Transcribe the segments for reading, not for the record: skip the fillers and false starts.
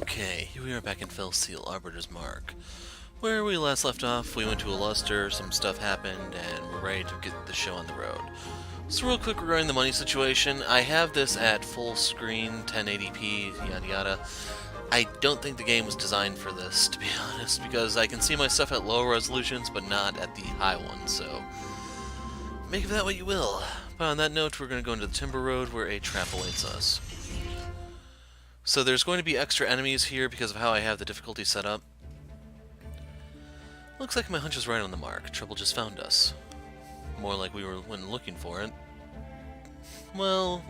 Okay, here we are back in Fell Seal, Arbiter's Mark. Where we last left off, we went to a luster, some stuff happened, and we're ready to get the show on the road. So real quick regarding the money situation, I have this at full screen, 1080p, yada yada. I don't think the game was designed for this, to be honest, because I can see my stuff at low resolutions, but not at the high ones, so make of that what you will. But on that note, we're going to go into the Timber Road, where a trap awaits us. So there's going to be extra enemies here because of how I have the difficulty set up. Looks like my hunch is right on the mark. Trouble just found us. More like we were when looking for it. Well,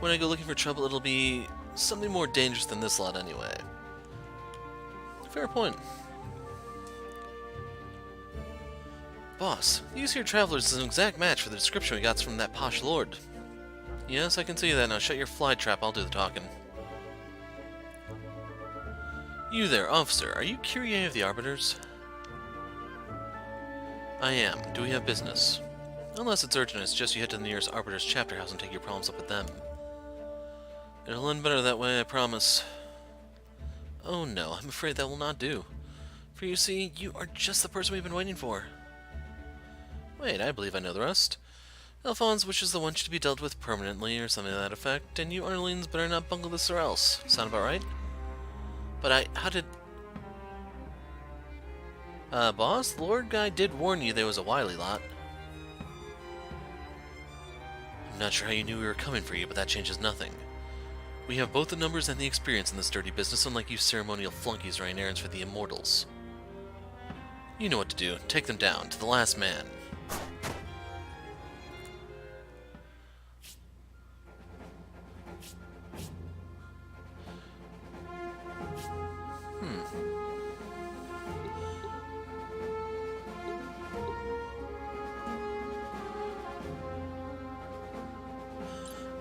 when I go looking for trouble, it'll be something more dangerous than this lot anyway. Fair point. Boss, these here travelers is an exact match for the description we got from that posh lord. Yes, I can see that. Now shut your fly trap, I'll do the talking. You there, officer. Are you Kyrie of the Arbiters? I am. Do we have business? Unless it's urgent, I suggest you head to the nearest Arbiter's chapter house and take your problems up with them. It'll end better that way, I promise. Oh no, I'm afraid that will not do. For you see, you are just the person we've been waiting for. Wait, I believe I know the rest. Alphonse wishes the wench to be dealt with permanently, or something to that effect, and you Arlene's better not bungle this or else. Sound about right? But how did... boss, the Lord Guy did warn you there was a wily lot. I'm not sure how you knew we were coming for you, but that changes nothing. We have both the numbers and the experience in this dirty business, unlike you ceremonial flunkies running errands for the immortals. You know what to do. Take them down, to the last man.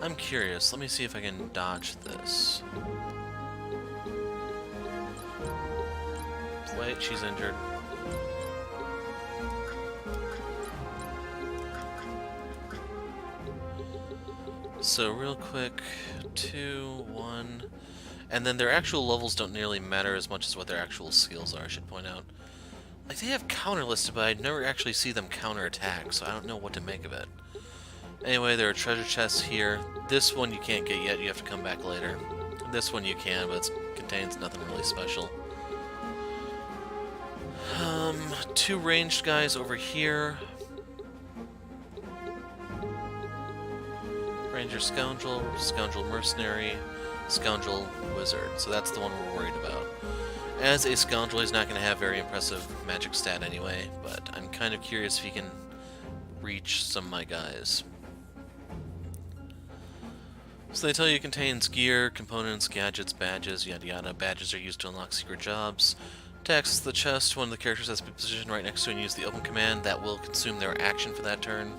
I'm curious. Let me see if I can dodge this. Wait, she's injured. So real quick, 2, 1, and then their actual levels don't nearly matter as much as what their actual skills are, I should point out. Like, they have counter listed, but I never actually see them counter attack, so I don't know what to make of it. Anyway, there are treasure chests here. This one you can't get yet, you have to come back later. This one you can, but it contains nothing really special. 2 ranged guys over here. Ranger Scoundrel, Scoundrel Mercenary, Scoundrel Wizard. So that's the one we're worried about. As a Scoundrel, he's not going to have very impressive magic stat anyway, but I'm kind of curious if he can reach some of my guys. So they tell you it contains gear, components, gadgets, badges, yada yada. Badges are used to unlock secret jobs. To access the chest, one of the characters has to be positioned right next to it and use the open command. That will consume their action for that turn.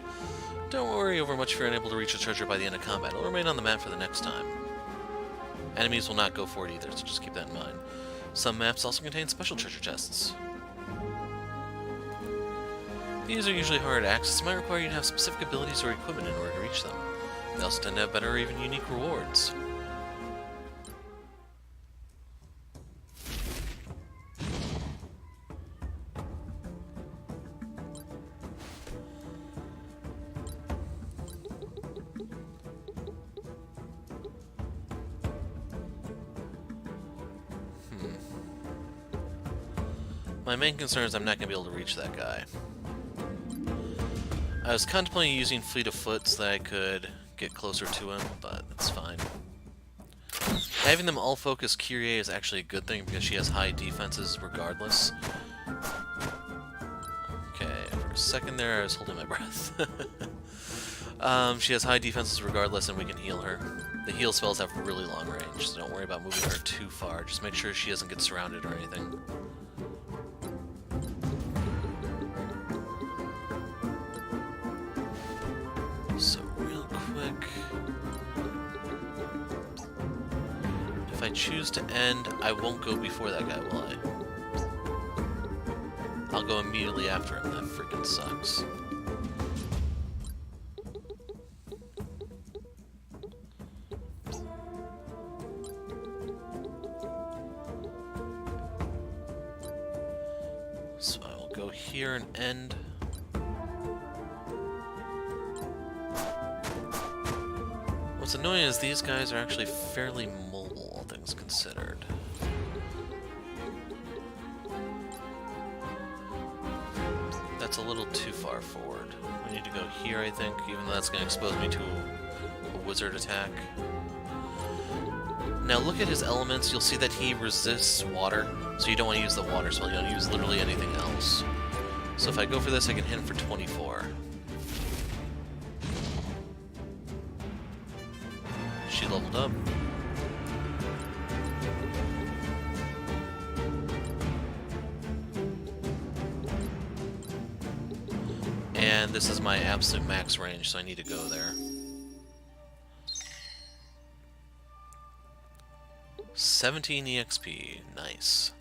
Don't worry over much if you're unable to reach the treasure by the end of combat. It'll remain on the map for the next time. Enemies will not go for it either, so just keep that in mind. Some maps also contain special treasure chests. These are usually hard to access. It might require you to have specific abilities or equipment in order to reach them. They also tend to have better or even unique rewards. My main concern is I'm not going to be able to reach that guy. I was contemplating using Fleet of Foot so that I could get closer to him, but it's fine. Having them all focus Kyrie is actually a good thing because she has high defenses regardless. Okay, for a second there I was holding my breath. She has high defenses regardless and we can heal her. The heal spells have really long range, so don't worry about moving her too far. Just make sure she doesn't get surrounded or anything. So real quick, if I choose to end, I won't go before that guy, will I? I'll go immediately after him. That freaking sucks. So I will go here and end. What's annoying is these guys are actually fairly mobile, all things considered. That's a little too far forward. We need to go here, I think, even though that's going to expose me to a wizard attack. Now look at his elements, you'll see that he resists water, so you don't want to use the water spell, you don't use literally anything else. So if I go for this, I can hit him for 24. She leveled up. And this is my absolute max range, so I need to go there. 17 EXP, nice.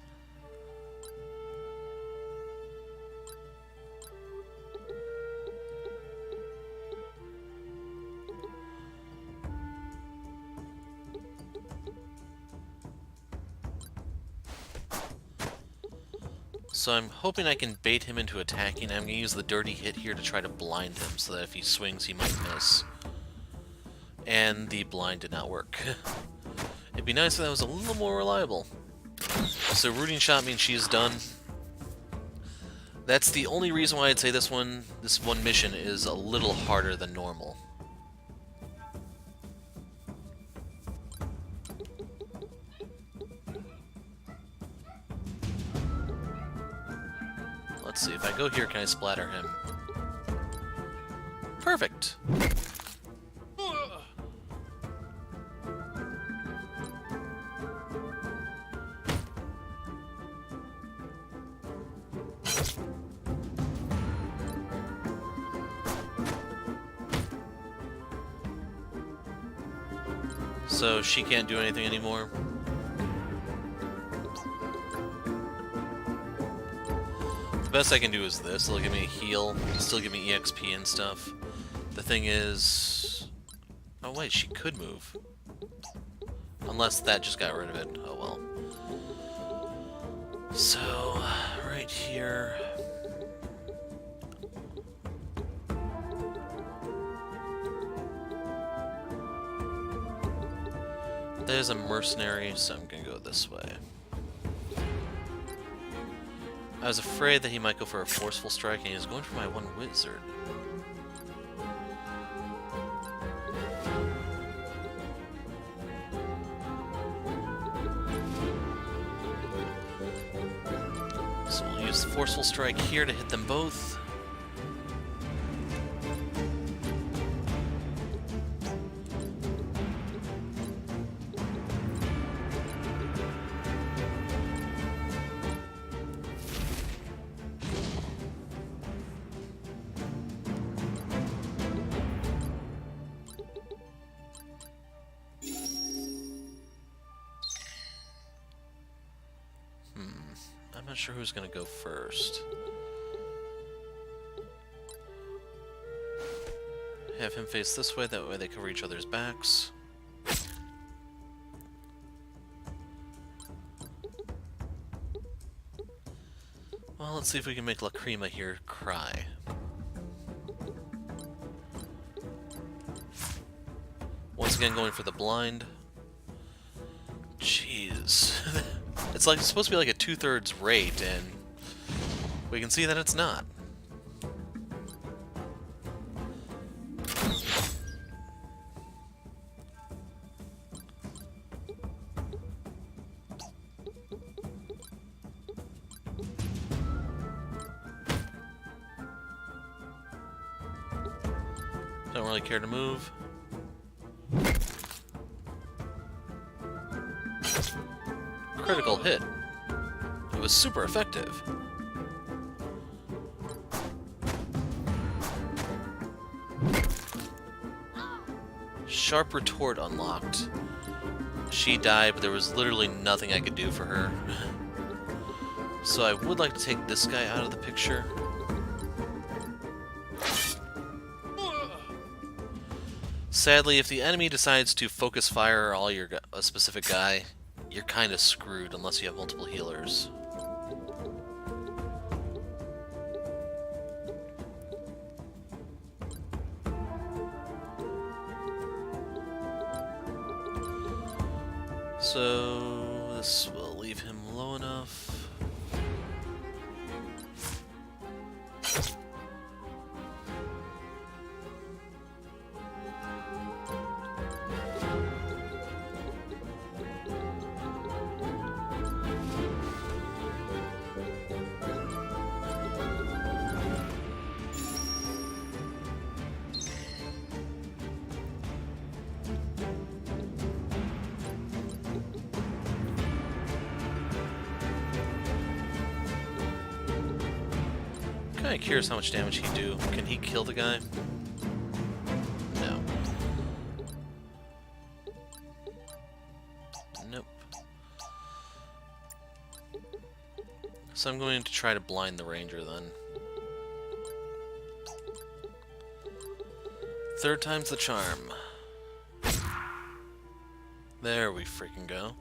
So I'm hoping I can bait him into attacking. I'm going to use the dirty hit here to try to blind him so that if he swings he might miss. And the blind did not work. It'd be nice if that was a little more reliable. So rooting shot means she's done. That's the only reason why I'd say this one mission is a little harder than normal. Let's see, if I go here, can I splatter him? Perfect! So she can't do anything anymore. The best I can do is this. It'll give me a heal, still give me EXP and stuff. The thing is... Oh wait, she could move. Unless that just got rid of it. Oh well. So, right here... There's a mercenary, so I'm gonna go this way. I was afraid that he might go for a forceful strike, and he was going for my one wizard. So we'll use the forceful strike here to hit them both. I'm not sure who's gonna go first. Have him face this way, that way they cover each other's backs. Well, let's see if we can make Lacrima here cry. Once again going for the blind. Jeez. It's like it's supposed to be like a 2/3 rate, and we can see that it's not. Don't really care to move. Critical hit. It was super effective. Sharp retort unlocked. She died, but there was literally nothing I could do for her. So I would like to take this guy out of the picture. Sadly, if the enemy decides to focus fire all a specific guy, you're kind of screwed unless you have multiple healers. So this will leave him low enough. I'm kinda curious how much damage he'd do. Can he kill the guy? No. Nope. So I'm going to try to blind the ranger then. Third time's the charm. There we freaking go.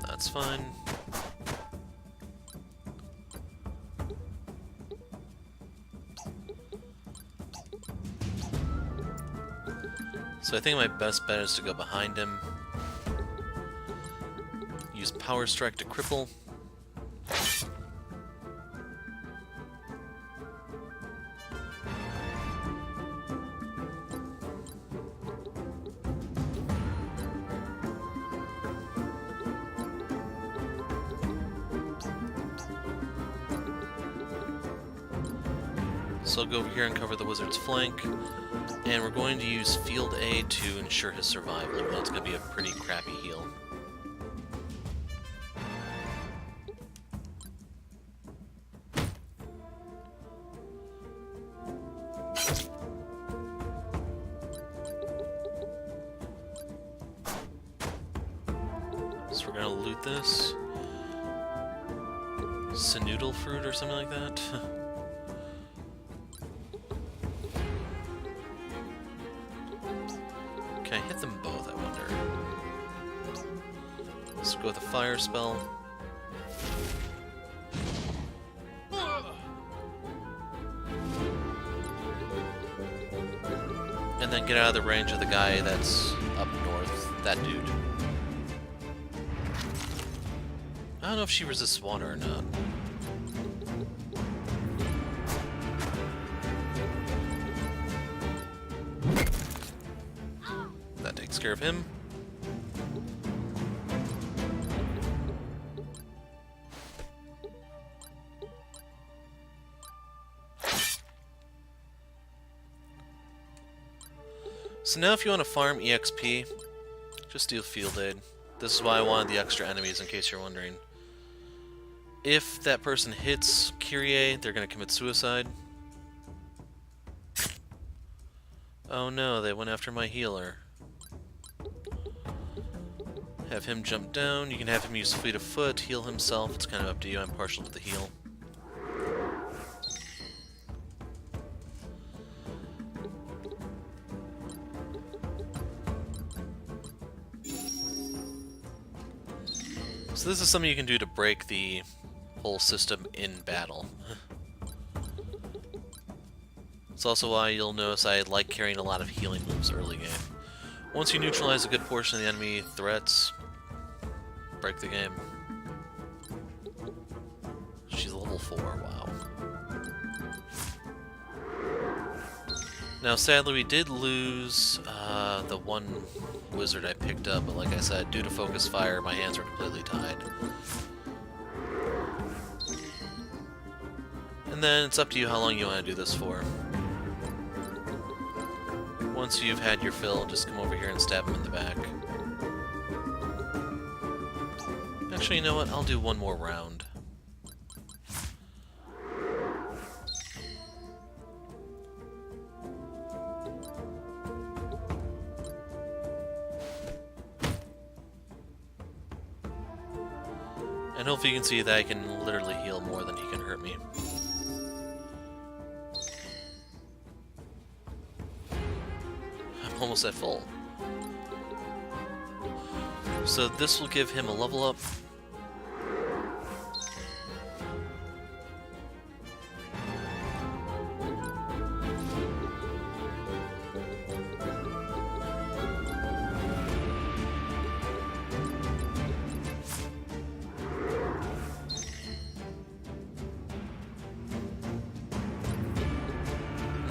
That's fine. So I think my best bet is to go behind him. Use Power Strike to cripple. So I'll go over here and cover the wizard's flank, and we're going to use Field A to ensure his survival, even though it's going to be a pretty crappy heal. So we're going to loot this. Sinoodle fruit or something like that. Can I hit them both, I wonder? Let's go with a fire spell. And then get out of the range of the guy that's up north, that dude. I don't know if she resists water or not. That takes care of him. So now if you want to farm EXP, just do Field Aid. This is why I wanted the extra enemies, in case you're wondering. If that person hits Kyrie, they're going to commit suicide. Oh no, they went after my healer. Have him jump down. You can have him use Fleet of Foot, heal himself. It's kind of up to you. I'm partial to the heal. So this is something you can do to break the whole system in battle. It's also why you'll notice I like carrying a lot of healing moves early game. Once you neutralize a good portion of the enemy threats, break the game. She's level 4, wow. Now sadly we did lose the one wizard I picked up, but like I said, due to focus fire, my hands were completely tied. And then it's up to you how long you want to do this for. Once you've had your fill, just come over here and stab him in the back. Actually, you know what? I'll do one more round. And hopefully you can see that I can literally heal more than he can hurt me. I'm almost at full. So this will give him a level up.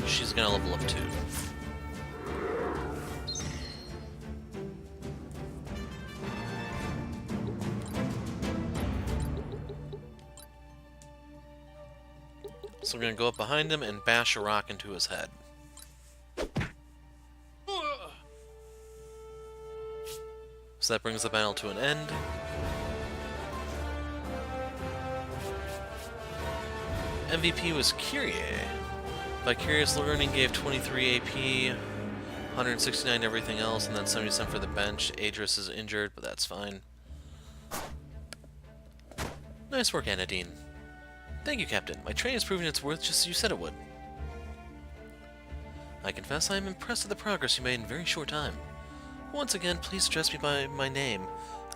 She's gonna level up too. So we're gonna go up behind him and bash a rock into his head. So that brings the battle to an end. MVP was Kyrie. Vicarious Learning gave 23 AP, 169 everything else, and then 70% for the bench. Adris is injured, but that's fine. Nice work, Anadine. Thank you, Captain. My training has proven its worth just as you said it would. I confess I am impressed with the progress you made in a very short time. Once again, please address me by my name.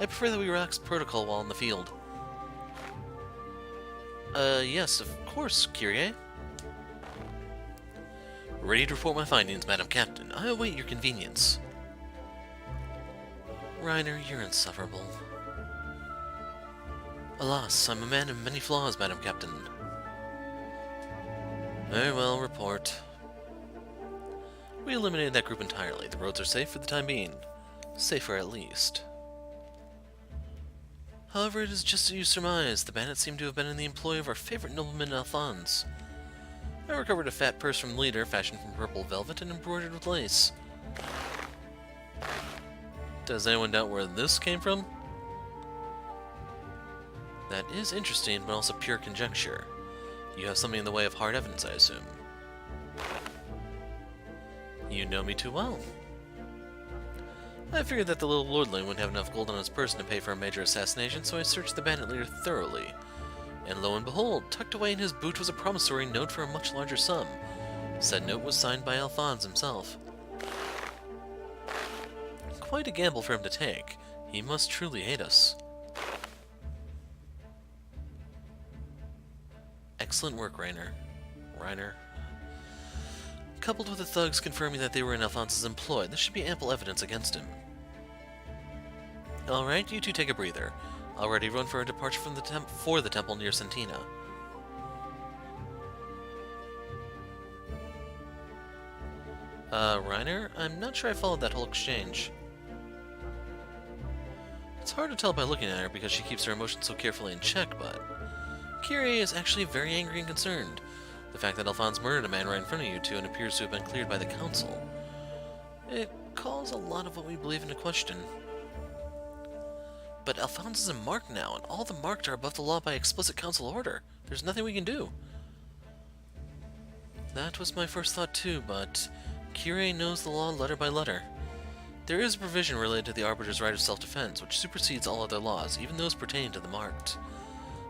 I prefer that we relax protocol while in the field. Yes, of course, Kyrie. Ready to report my findings, Madam Captain. I await your convenience. Reiner, you're insufferable. Alas, I'm a man of many flaws, Madam Captain. Very well, report. We eliminated that group entirely. The roads are safe for the time being. Safer, at least. However, it is just as you surmised. The bandits seem to have been in the employ of our favorite nobleman, Alphonse. I recovered a fat purse from the leader, fashioned from purple velvet and embroidered with lace. Does anyone doubt where this came from? That is interesting, but also pure conjecture. You have something in the way of hard evidence, I assume. You know me too well. I figured that the little lordling wouldn't have enough gold on his person to pay for a major assassination, so I searched the bandit leader thoroughly. And lo and behold, tucked away in his boot was a promissory note for a much larger sum. Said note was signed by Alphonse himself. Quite a gamble for him to take. He must truly hate us. Excellent work, Reiner. Coupled with the thugs confirming that they were in Alphonse's employ, this should be ample evidence against him. Alright, you two take a breather. I'll ready run for a departure from the temple near Santina. Reiner? I'm not sure I followed that whole exchange. It's hard to tell by looking at her because she keeps her emotions so carefully in check, but Kyrie is actually very angry and concerned. The fact that Alphonse murdered a man right in front of you two and appears to have been cleared by the council. It calls a lot of what we believe into question. But Alphonse is a mark now, and all the marked are above the law by explicit council order. There's nothing we can do. That was my first thought too, but Kyrie knows the law letter by letter. There is a provision related to the Arbiter's right of self-defense, which supersedes all other laws, even those pertaining to the marked.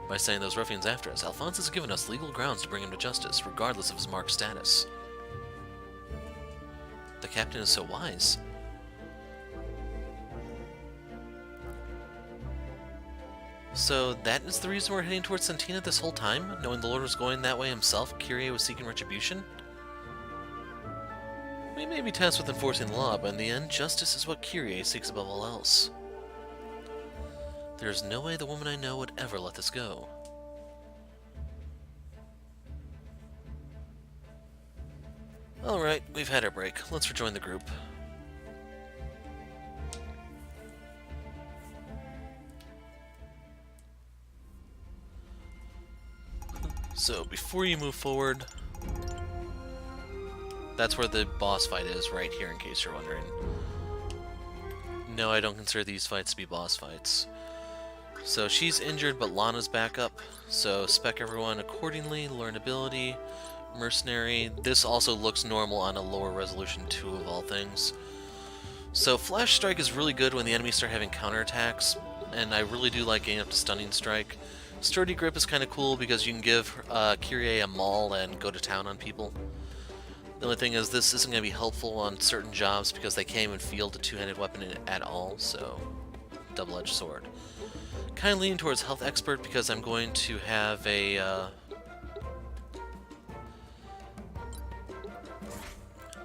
By sending those ruffians after us, Alphonse has given us legal grounds to bring him to justice, regardless of his marked status. The captain is so wise. So that is the reason we're heading towards Santina this whole time? Knowing the Lord was going that way himself, Kyrie was seeking retribution? We may be tasked with enforcing the law, but in the end, justice is what Kyrie seeks above all else. There is no way the woman I know would ever let this go. Alright, we've had our break. Let's rejoin the group. So, before you move forward, that's where the boss fight is, right here, in case you're wondering. No, I don't consider these fights to be boss fights. So she's injured, but Lana's back up. So spec everyone accordingly. Learn ability, mercenary. This also looks normal on a lower resolution 2 of all things. So Flash Strike is really good when the enemies start having counterattacks. and I really do like getting up to Stunning Strike. Sturdy Grip is kind of cool because you can give Kyrie a maul and go to town on people. The only thing is this isn't going to be helpful on certain jobs because they can't even field a two-handed weapon at all, so double-edged sword. Kind of leaning towards Health Expert because I'm going to have a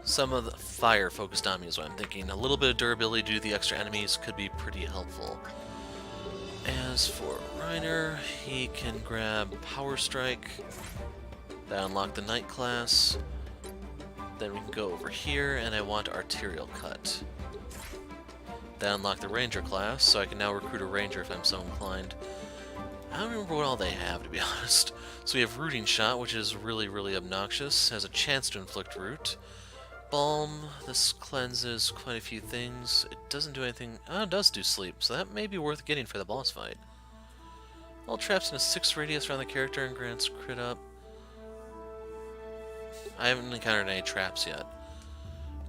some of the fire focused on me is what I'm thinking. A little bit of durability due to the extra enemies could be pretty helpful. As for Reiner, he can grab Power Strike. That unlock the Knight class. Then we can go over here, and I want Arterial Cut. That unlock the Ranger class, so I can now recruit a Ranger if I'm so inclined. I don't remember what all they have, to be honest. So we have Rooting Shot, which is really, really obnoxious. Has a chance to inflict root. Balm, this cleanses quite a few things. It doesn't do anything. Oh, it does do sleep, so that may be worth getting for the boss fight. All traps in a 6 radius around the character and grants crit up. I haven't encountered any traps yet.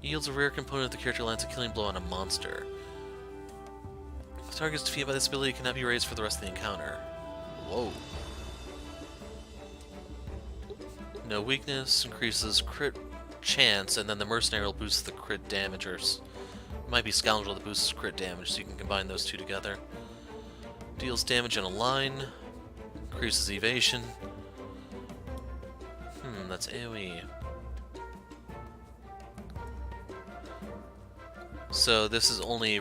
Yields a rare component if the character lands a killing blow on a monster. If targets defeated by this ability cannot be raised for the rest of the encounter. Whoa. No weakness, increases crit chance, and then the mercenary will boost the crit damage, or it might be scoundrel that boosts crit damage, so you can combine those two together. Deals damage in a line, increases evasion. That's AoE. So this is only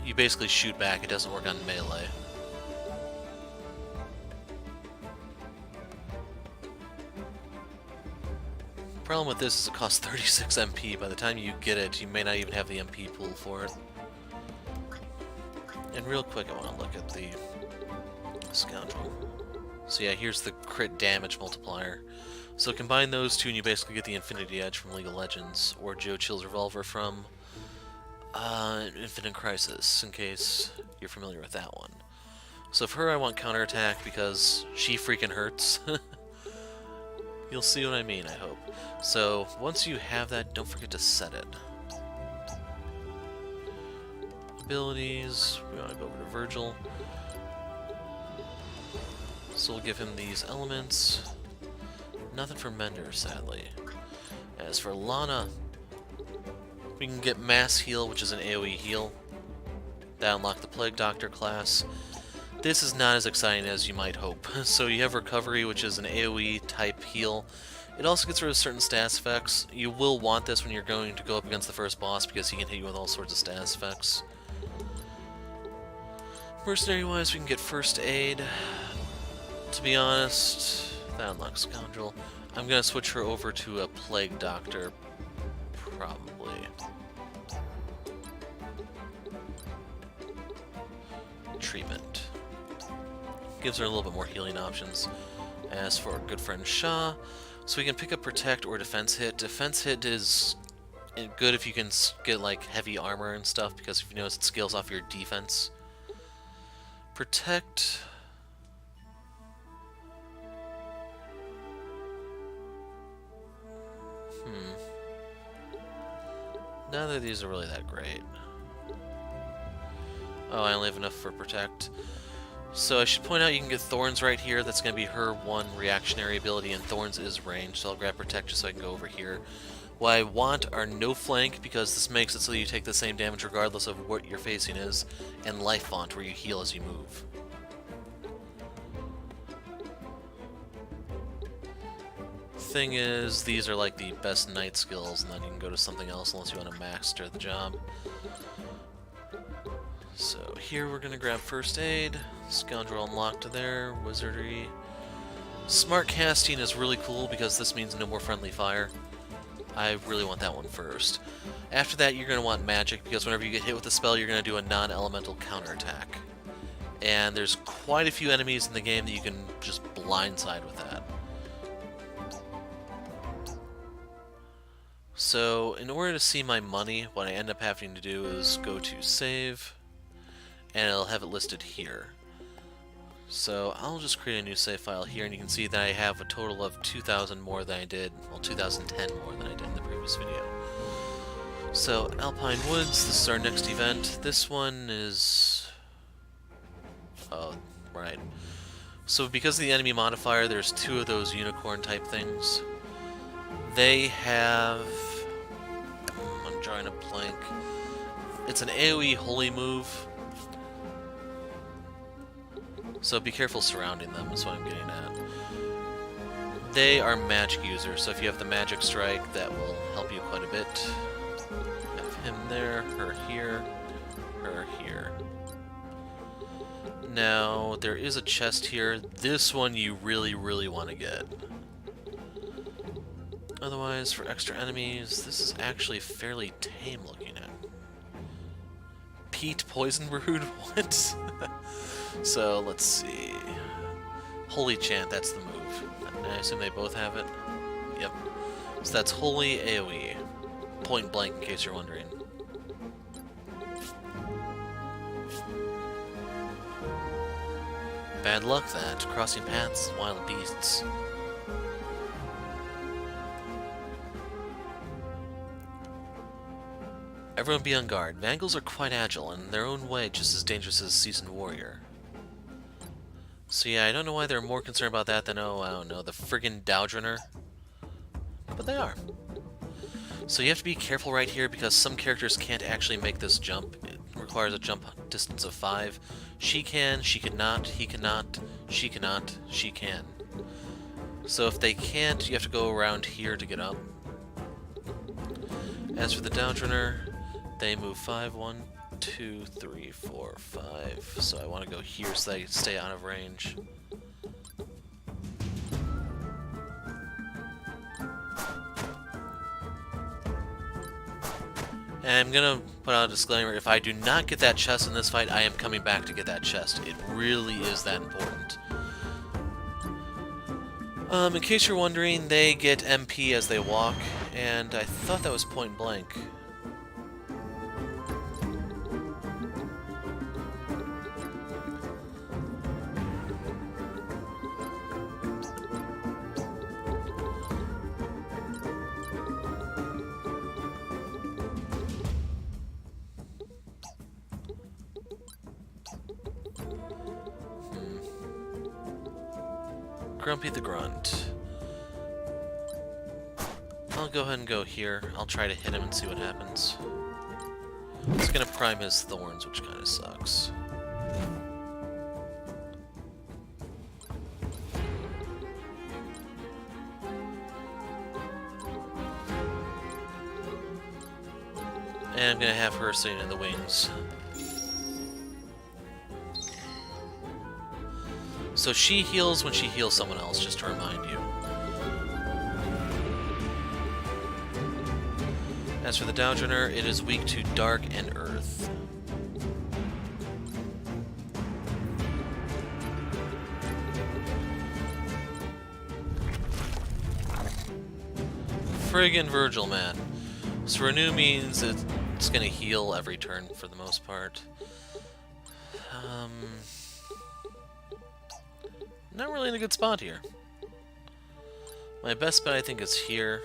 you basically shoot back, it doesn't work on melee. Problem with this is it costs 36 MP. By the time you get it, you may not even have the MP pool for it. And real quick, I want to look at the Scoundrel. So yeah, here's the crit damage multiplier. So combine those two and you basically get the Infinity Edge from League of Legends, or Joe Chill's Revolver from Infinite Crisis, in case you're familiar with that one. So for her I want counterattack because she freaking hurts. You'll see what I mean, I hope. So, once you have that, don't forget to set it. Abilities, we want to go over to Virgil. So we'll give him these elements. Nothing for Mender, sadly. As for Lana, we can get Mass Heal, which is an AoE heal. That unlock the Plague Doctor class. This is not as exciting as you might hope. So you have Recovery, which is an AoE type heal. It also gets rid of certain status effects. You will want this when you're going to go up against the first boss because he can hit you with all sorts of status effects. Mercenary-wise, we can get First Aid. To be honest, that unlocks Scoundrel. I'm going to switch her over to a Plague Doctor, probably. Treatment. Gives her a little bit more healing options. As for our good friend Shaw, so we can pick up Protect or Defense Hit. Defense Hit is good if you can get like heavy armor and stuff, because if you notice it scales off your defense. Protect. Neither of these are really that great. Oh, I only have enough for Protect. So I should point out you can get Thorns right here. That's going to be her one reactionary ability, and Thorns is ranged, so I'll grab Protect just so I can go over here. What I want are no flank, because this makes it so you take the same damage regardless of what you're facing is, and Life Font, where you heal as you move. Thing is, these are like the best knight skills, and then you can go to something else unless you want to master the job. So here we're going to grab First Aid, Scoundrel unlocked there, Wizardry. Smart Casting is really cool because this means no more friendly fire. I really want that one first. After that you're going to want Magic, because whenever you get hit with a spell you're going to do a non-elemental counterattack. And there's quite a few enemies in the game that you can just blindside with that. So in order to see my money, what I end up having to do is go to Save, and it'll have it listed here. So I'll just create a new save file here, and you can see that I have a total of 2,000 more than I did, well 2,010 more than I did in the previous video. So, Alpine Woods, this is our next event. This one is... Oh, right. So because of the enemy modifier, there's 2 of those unicorn-type things. They have... I'm drawing a blank. It's an AoE holy move. So be careful surrounding them, is what I'm getting at. They are magic users, so if you have the magic strike, that will help you quite a bit. Have him there, her here, her here. Now, there is a chest here. This one you really, really want to get. Otherwise, for extra enemies, this is actually fairly tame looking at. Pete Poison Brood? What? So, let's see. Holy Chant, that's the move. I assume they both have it? Yep. So that's Holy AoE. Point blank, in case you're wondering. Bad luck, that. Crossing paths, wild beasts. Everyone be on guard. Vangals are quite agile, and in their own way just as dangerous as a seasoned warrior. So yeah, I don't know why they're more concerned about that than, oh, I don't know, the friggin' Dowdrunner. But they are. So you have to be careful right here, because some characters can't actually make this jump. It requires a jump distance of 5. She can, she cannot, he cannot, she cannot, she can. So if they can't, you have to go around here to get up. As for the Dowdrunner, they move 5, 1, 2, 3, 4, 5. So I want to go here so they stay out of range. And I'm gonna put out a disclaimer, if I do not get that chest in this fight, I am coming back to get that chest. It really is that important. In case you're wondering, they get MP as they walk, and I thought that was point blank. Grumpy the Grunt. I'll go ahead and go here. I'll try to hit him and see what happens. It's gonna prime his thorns, which kinda sucks. And I'm gonna have her sitting in the wings. So she heals when she heals someone else, just to remind you. As for the Dowdrunner, it is weak to dark and earth. Friggin' Virgil, man. So renew means it's gonna heal every turn for the most part. Not really in a good spot here. My best bet, I think, is here.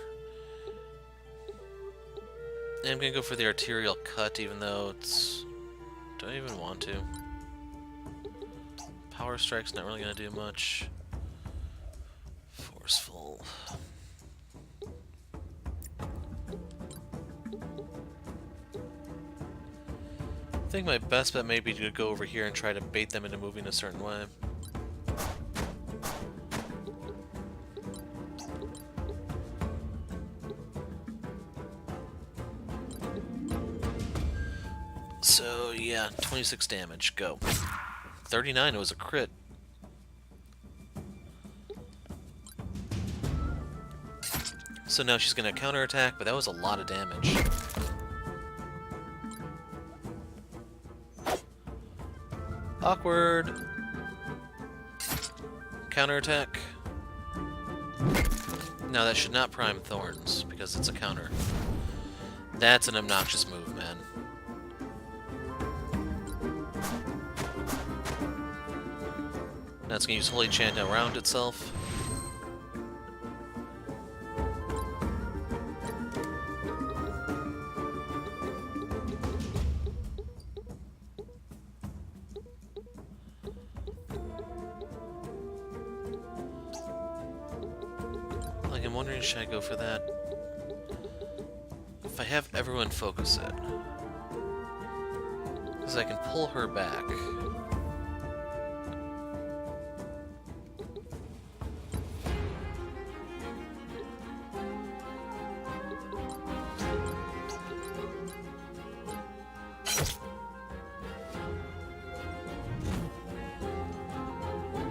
And I'm gonna go for the arterial cut, even though it's... don't even want to. Power strike's not really gonna do much. Forceful. I think my best bet may be to go over here and try to bait them into moving a certain way. So, yeah, 26 damage, go. 39, it was a crit. So now she's gonna counterattack, but that was a lot of damage. Awkward. Counterattack. Now that should not prime Thorns, because it's a counter. That's an obnoxious move, man. Now it's going to use Holy Chant around itself. Like, I'm wondering, should I go for that? If I have everyone focus it. Because I can pull her back.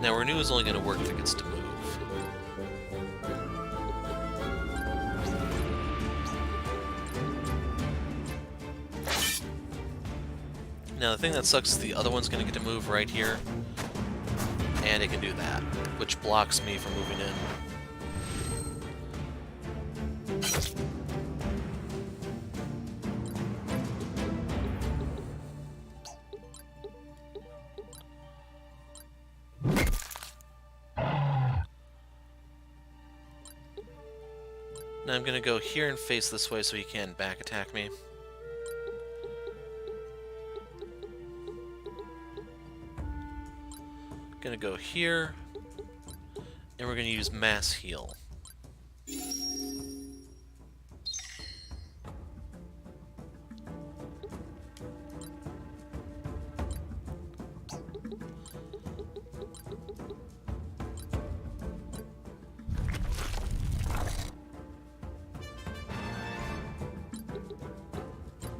Now, Renew is only going to work if it gets to move. Now, the thing that sucks is the other one's going to get to move right here. And it can do that, which blocks me from moving in. Now I'm going to go here and face this way so he can back attack me. Gonna go here, and we're gonna use mass heal.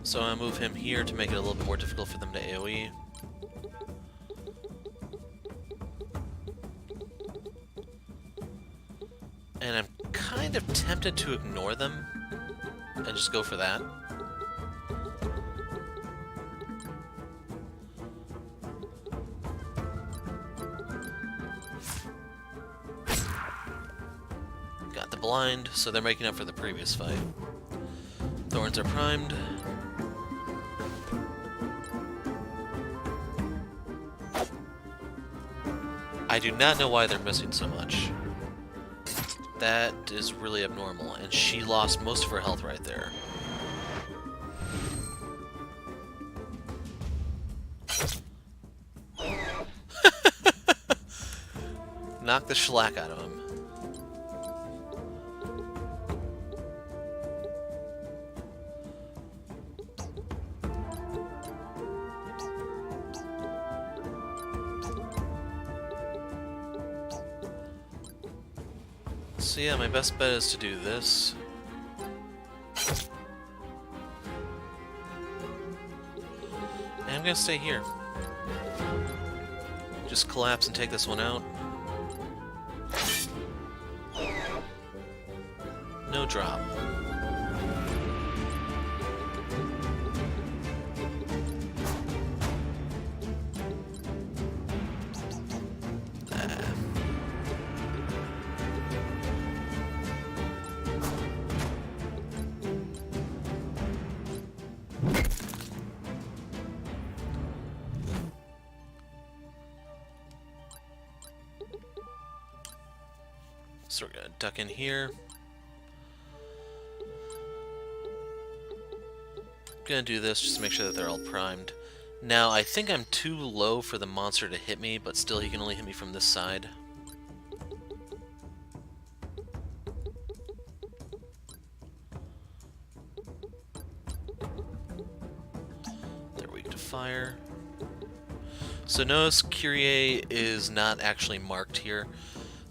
So I move him here to make it a little bit more difficult for them to AoE. And I'm kind of tempted to ignore them and just go for that. Got the blind, so they're making up for the previous fight. Thorns are primed. I do not know why they're missing so much. That is really abnormal, and she lost most of her health right there. Knock the shellac out of him. So yeah, my best bet is to do this. And I'm gonna stay here. Just collapse and take this one out. No drop. So we're gonna duck in here. Gonna do this just to make sure that they're all primed. Now, I think I'm too low for the monster to hit me, but still he can only hit me from this side. They're weak to fire. So notice Kyrie is not actually marked here.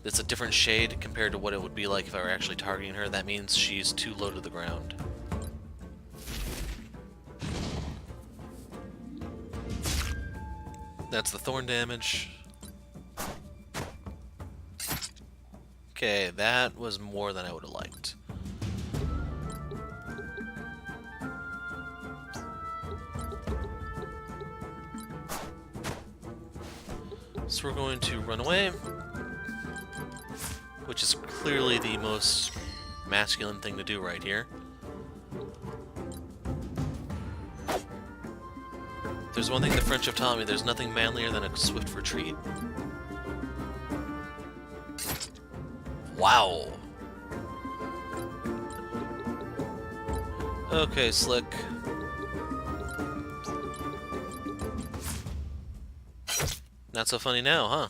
It's a different shade compared to what it would be like if I were actually targeting her. That means she's too low to the ground. That's the thorn damage. Okay, that was more than I would have liked. So we're going to run away, which is clearly the most masculine thing to do right here. There's one thing the French have taught me, there's nothing manlier than a swift retreat. Wow! Okay, Slick. Not so funny now, huh?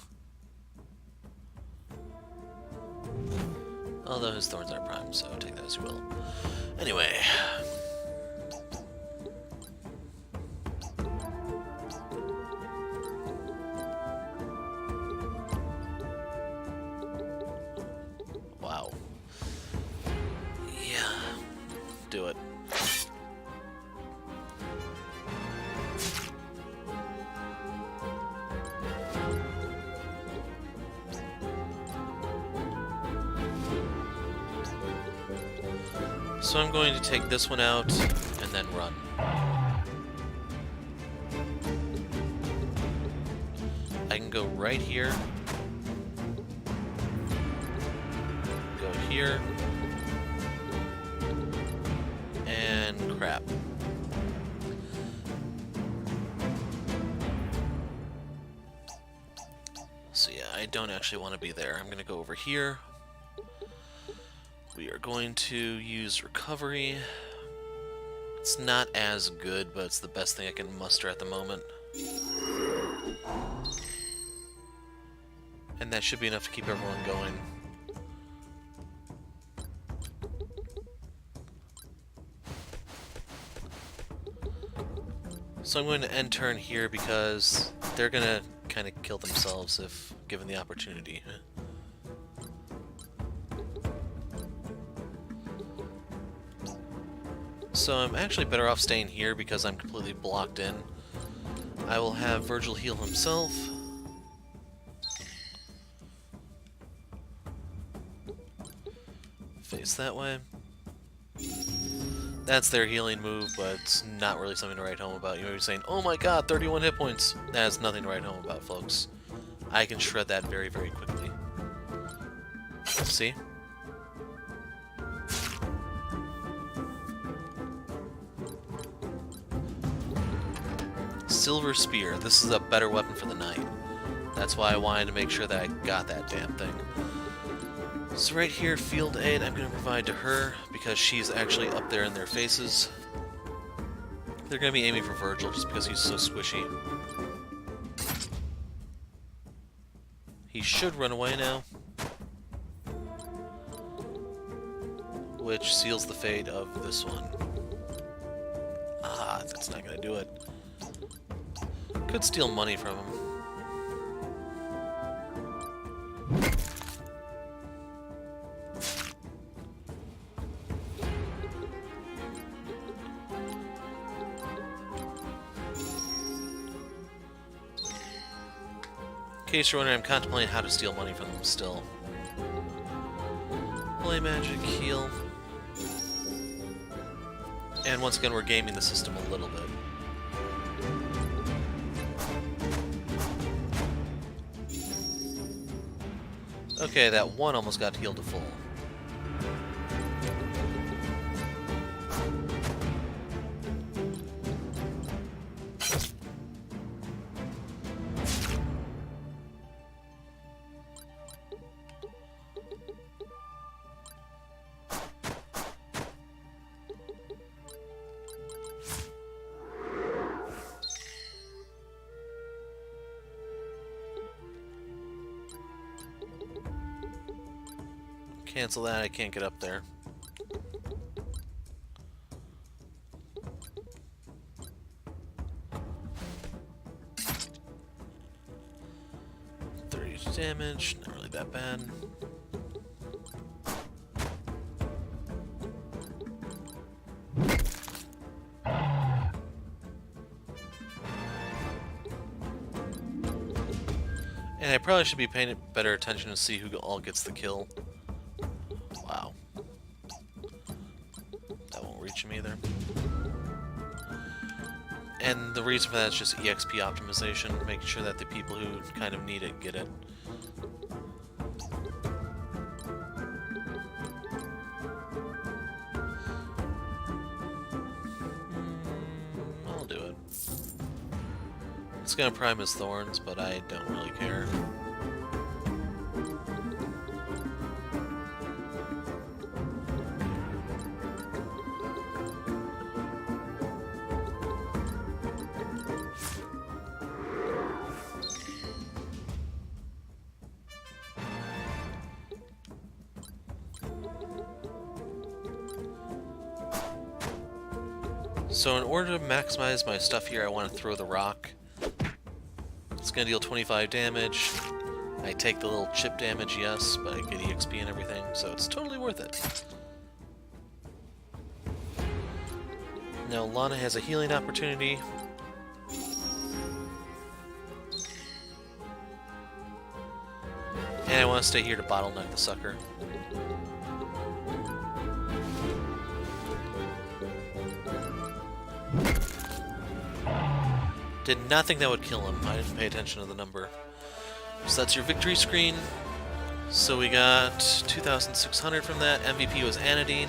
Although his thorns are prime, so take that as you will. Anyway. Wow. Yeah. Do it. So I'm going to take this one out and then run. I can go right here. Go here. And crap. So yeah, I don't actually want to be there. I'm going to go over here. We are going to use recovery. It's not as good, but it's the best thing I can muster at the moment. And that should be enough to keep everyone going. So I'm going to end turn here because they're going to kind of kill themselves if given the opportunity. So I'm actually better off staying here because I'm completely blocked in. I will have Virgil heal himself. Face that way. That's their healing move, but it's not really something to write home about. You may be saying, oh my god, 31 hit points. That's nothing to write home about, folks. I can shred that very, very quickly. See? Silver Spear. This is a better weapon for the knight. That's why I wanted to make sure that I got that damn thing. So right here, field aid, I'm going to provide to her because she's actually up there in their faces. They're going to be aiming for Virgil just because he's so squishy. He should run away now. Which seals the fate of this one. Ah, that's not going to do it. Could steal money from him. In case you're wondering, I'm contemplating how to steal money from them still. Holy magic, heal. And once again, we're gaming the system a little bit. Okay, that one almost got healed to full. Cancel that, I can't get up there. Damage, not really that bad. And I probably should be paying better attention to see who all gets the kill. Wow. That won't reach him either. And the reason for that is just EXP optimization, making sure that the people who kind of need it get it. I'll do it. It's gonna prime his thorns, but I don't really care. So in order to maximize my stuff here, I want to throw the rock. It's going to deal 25 damage. I take the little chip damage, yes, but I get EXP and everything, so it's totally worth it. Now Lana has a healing opportunity. And I want to stay here to bottleneck the sucker. Did not think that would kill him. I didn't pay attention to the number. So that's your victory screen. So we got 2,600 from that. MVP was Anodine.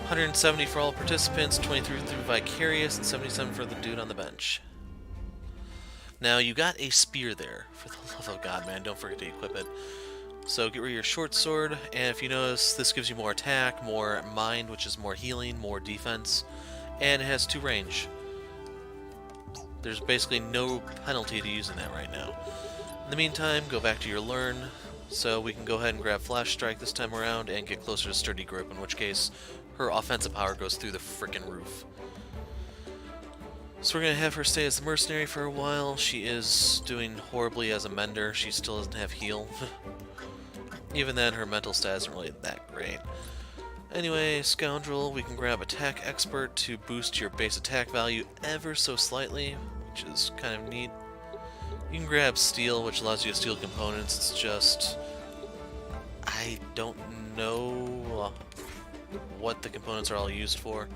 170 for all participants, 23 through Vicarious, and 77 for the dude on the bench. Now, you got a spear there. For the love of God, man, don't forget to equip it. So get rid of your short sword, and if you notice, this gives you more attack, more mind, which is more healing, more defense, and it has 2 range. There's basically no penalty to using that right now. In the meantime, go back to your learn, so we can go ahead and grab Flash Strike this time around and get closer to Sturdy Grip, in which case her offensive power goes through the frickin' roof. So we're going to have her stay as a mercenary for a while. She is doing horribly as a mender. She still doesn't have heal. Even then, her mental stat isn't really that great. Anyway, Scoundrel, we can grab Attack Expert to boost your base attack value ever so slightly, which is kind of neat. You can grab Steel, which allows you to steal components. It's just... I don't know what the components are all used for.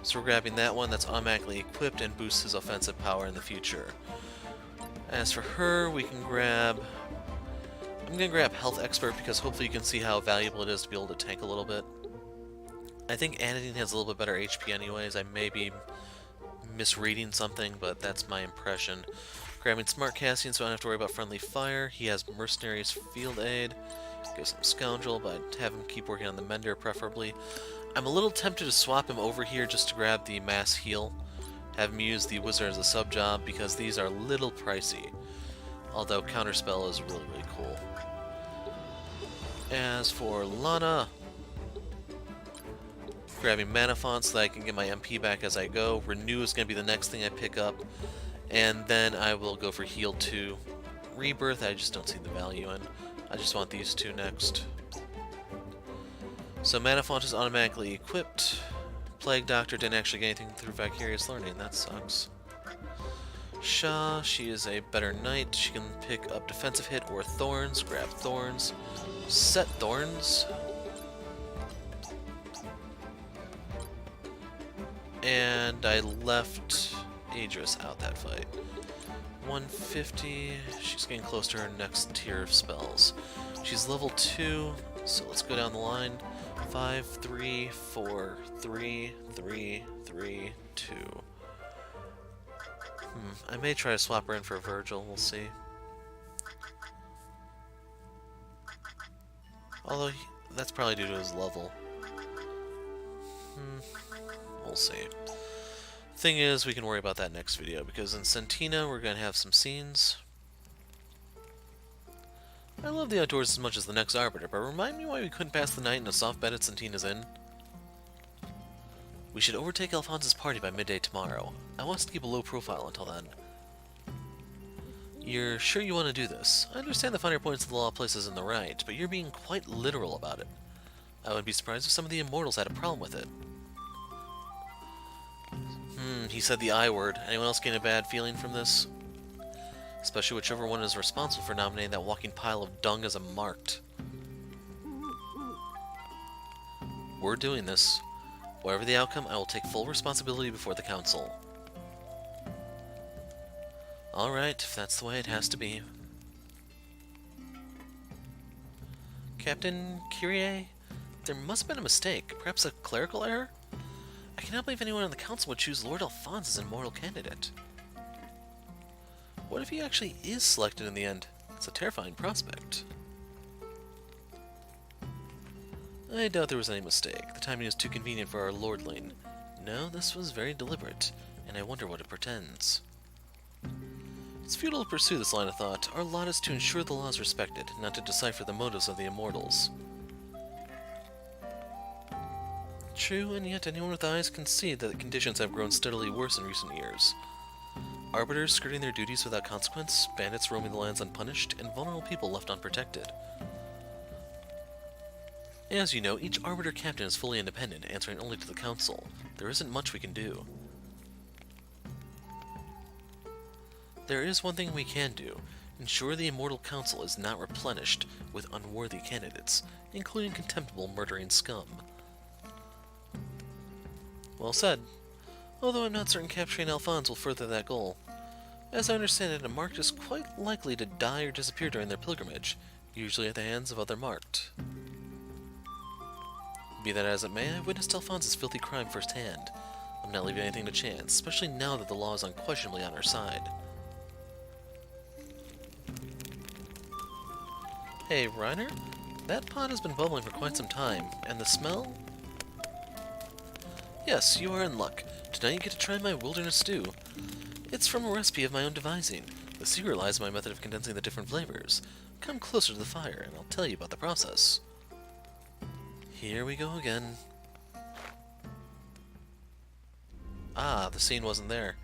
So we're grabbing that one that's automatically equipped and boosts his offensive power in the future. As for her, we can grab... I'm going to grab Health Expert because hopefully you can see how valuable it is to be able to tank a little bit. I think Anodine has a little bit better HP anyways. I may be misreading something, but that's my impression. Grabbing Smart Cassian so I don't have to worry about friendly fire. He has Mercenary's Field Aid. Gives him Scoundrel, but have him keep working on the Mender preferably. I'm a little tempted to swap him over here just to grab the Mass Heal. Have him use the Wizard as a sub-job because these are a little pricey. Although Counterspell is really, really cool. As for Lana, grabbing Mana Font so that I can get my MP back as I go. Renew is going to be the next thing I pick up. And then I will go for Heal 2. Rebirth, I just don't see the value in. I just want these 2 next. So Mana Font is automatically equipped. Plague Doctor didn't actually get anything through Vicarious Learning, that sucks. Sha, she is a better knight. She can pick up defensive hit or thorns. Grab thorns. Set thorns. And I left Idris out that fight. 150. She's getting close to her next tier of spells. She's level 2, so let's go down the line. 5, 3, 4, 3, 3, 3, 2. I may try to swap her in for Virgil, we'll see. Although, that's probably due to his level. We'll see. Thing is, we can worry about that next video, because in Sentina, we're going to have some scenes. I love the outdoors as much as the next Arbiter, but remind me why we couldn't pass the night in a soft bed at Sentina's Inn? We should overtake Alphonse's party by midday tomorrow. I want us to keep a low profile until then. You're sure you want to do this? I understand the finer points of the law places in the right, but you're being quite literal about it. I would be surprised if some of the immortals had a problem with it. He said the I word. Anyone else getting a bad feeling from this? Especially whichever one is responsible for nominating that walking pile of dung as a marked. We're doing this. Whatever the outcome, I will take full responsibility before the council. Alright, if that's the way it has to be. Captain Kyrie? There must have been a mistake. Perhaps a clerical error? I cannot believe anyone on the council would choose Lord Alphonse as an immortal candidate. What if he actually is selected in the end? It's a terrifying prospect. I doubt there was any mistake. The timing is too convenient for our lordling. No, this was very deliberate, and I wonder what it portends. It's futile to pursue this line of thought. Our lot is to ensure the law is respected, not to decipher the motives of the immortals. True, and yet anyone with eyes can see that the conditions have grown steadily worse in recent years. Arbiters skirting their duties without consequence, bandits roaming the lands unpunished, and vulnerable people left unprotected. As you know, each Arbiter captain is fully independent, answering only to the Council. There isn't much we can do. There is one thing we can do. Ensure the Immortal Council is not replenished with unworthy candidates, including contemptible murdering scum. Well said. Although I'm not certain capturing Alphonse will further that goal. As I understand it, a marked is quite likely to die or disappear during their pilgrimage, usually at the hands of other marked. Be that as it may, I witnessed Alphonse's filthy crime firsthand. I'm not leaving anything to chance, especially now that the law is unquestionably on our side. Hey, Reiner? That pot has been bubbling for quite some time, and the smell? Yes, you are in luck. Tonight you get to try my wilderness stew. It's from a recipe of my own devising. The secret lies in my method of condensing the different flavors. Come closer to the fire, and I'll tell you about the process. Here we go again. Ah, the scene wasn't there.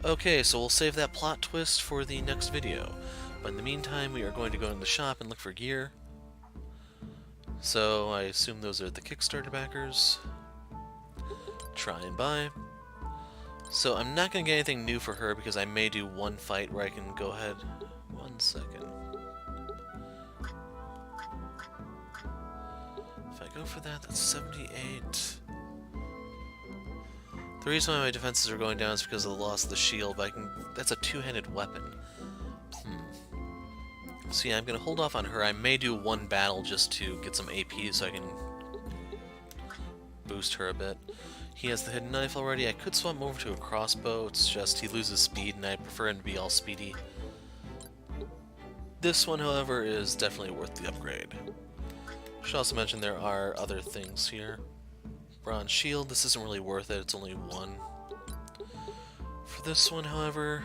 Okay, so we'll save that plot twist for the next video. But in the meantime, we are going to go in the shop and look for gear. So, I assume those are the Kickstarter backers. Try and buy. So, I'm not going to get anything new for her because I may do one fight where I can go ahead. 1 second. If I go for that, that's 78. The reason why my defenses are going down is because of the loss of the shield, but that's a two-handed weapon. So yeah, I'm going to hold off on her. I may do one battle just to get some AP so I can boost her a bit. He has the hidden knife already. I could swap him over to a crossbow. It's just he loses speed, and I prefer him to be all speedy. This one, however, is definitely worth the upgrade. Should also mention there are other things here. Bronze shield. This isn't really worth it. It's only one. For this one, however,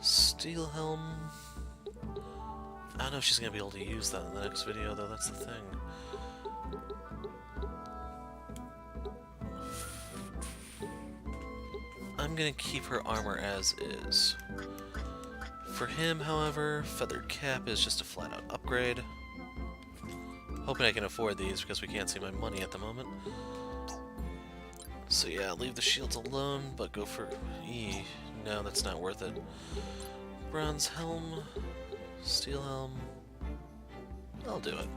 steel helm. I don't know if she's going to be able to use that in the next video, though. That's the thing. I'm going to keep her armor as is. For him, however, feathered cap is just a flat-out upgrade. Hoping I can afford these because we can't see my money at the moment. So yeah, leave the shields alone, but go for... No, that's not worth it. Bronze helm... Steel helm. I'll do it.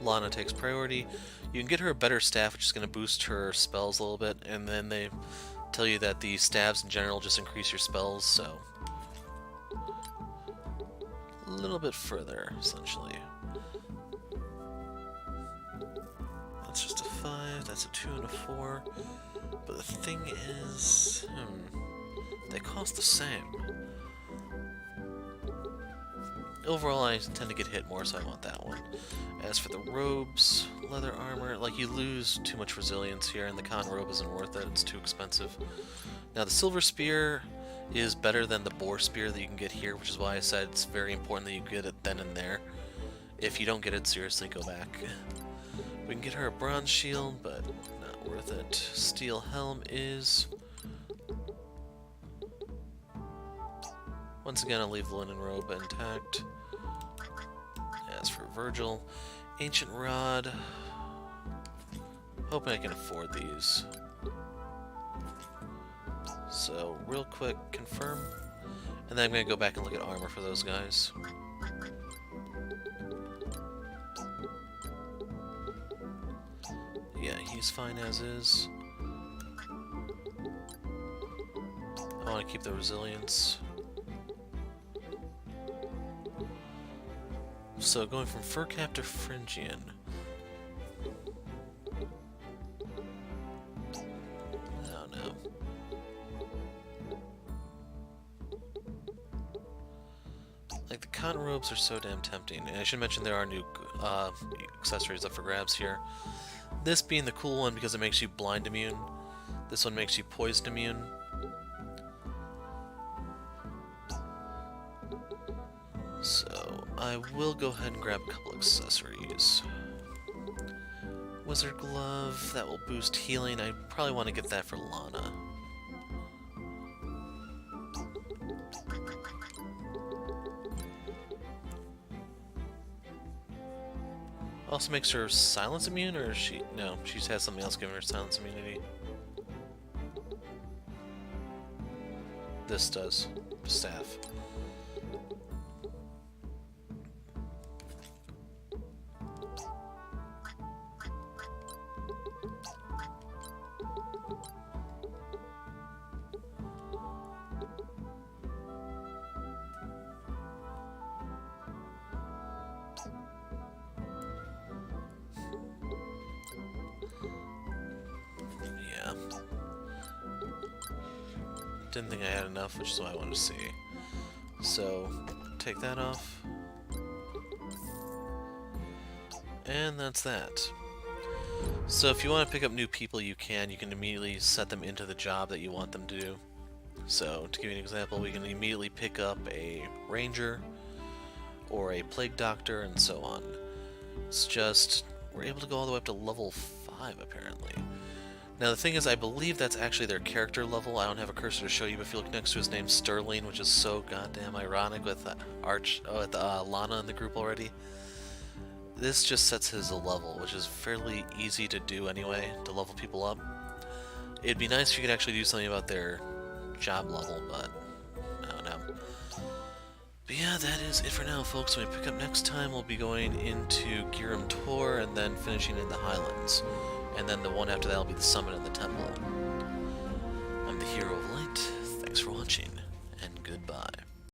Lana takes priority. You can get her a better staff, which is going to boost her spells a little bit, and then they tell you that the staves in general just increase your spells, so a little bit further, essentially. That's just a 5, that's a 2 and a 4. But the thing is, they cost the same. Overall, I tend to get hit more, so I want that one. As for the robes, leather armor, like, you lose too much resilience here, and the cotton robe isn't worth it. It's too expensive. Now, the silver spear is better than the boar spear that you can get here, which is why I said it's very important that you get it then and there. If you don't get it, seriously, go back. We can get her a bronze shield, but not worth it. Steel helm is... Once again, I'll leave the linen robe intact. As for Virgil, ancient rod. Hoping I can afford these. So, real quick, confirm. And then I'm going to go back and look at armor for those guys. Yeah, he's fine as is. I want to keep the resilience. So, going from fur cap to Phrygian. Oh no. Like, the cotton robes are so damn tempting. And I should mention there are new accessories up for grabs here. This being the cool one because it makes you blind immune. This one makes you poisoned immune. So, I will go ahead and grab a couple accessories. Wizard Glove, that will boost healing. I probably want to get that for Lana. Also makes her silence immune, or is she... No, she has something else giving her silence immunity. This does. Staff. Didn't think I had enough, which is what I wanted to see. So, take that off. And that's that. So if you want to pick up new people, you can. You can immediately set them into the job that you want them to do. So, to give you an example, we can immediately pick up a ranger, or a plague doctor, and so on. It's just, we're able to go all the way up to level 5, apparently. Now the thing is, I believe that's actually their character level. I don't have a cursor to show you, but if you look next to his name, Sterling, which is so goddamn ironic with Lana in the group already. This just sets his level, which is fairly easy to do anyway, to level people up. It'd be nice if you could actually do something about their job level, but I don't know. But yeah, that is it for now, folks. When we pick up next time, we'll be going into Giram Tor and then finishing in the Highlands. And then the one after that will be the summit of the temple. I'm the hero of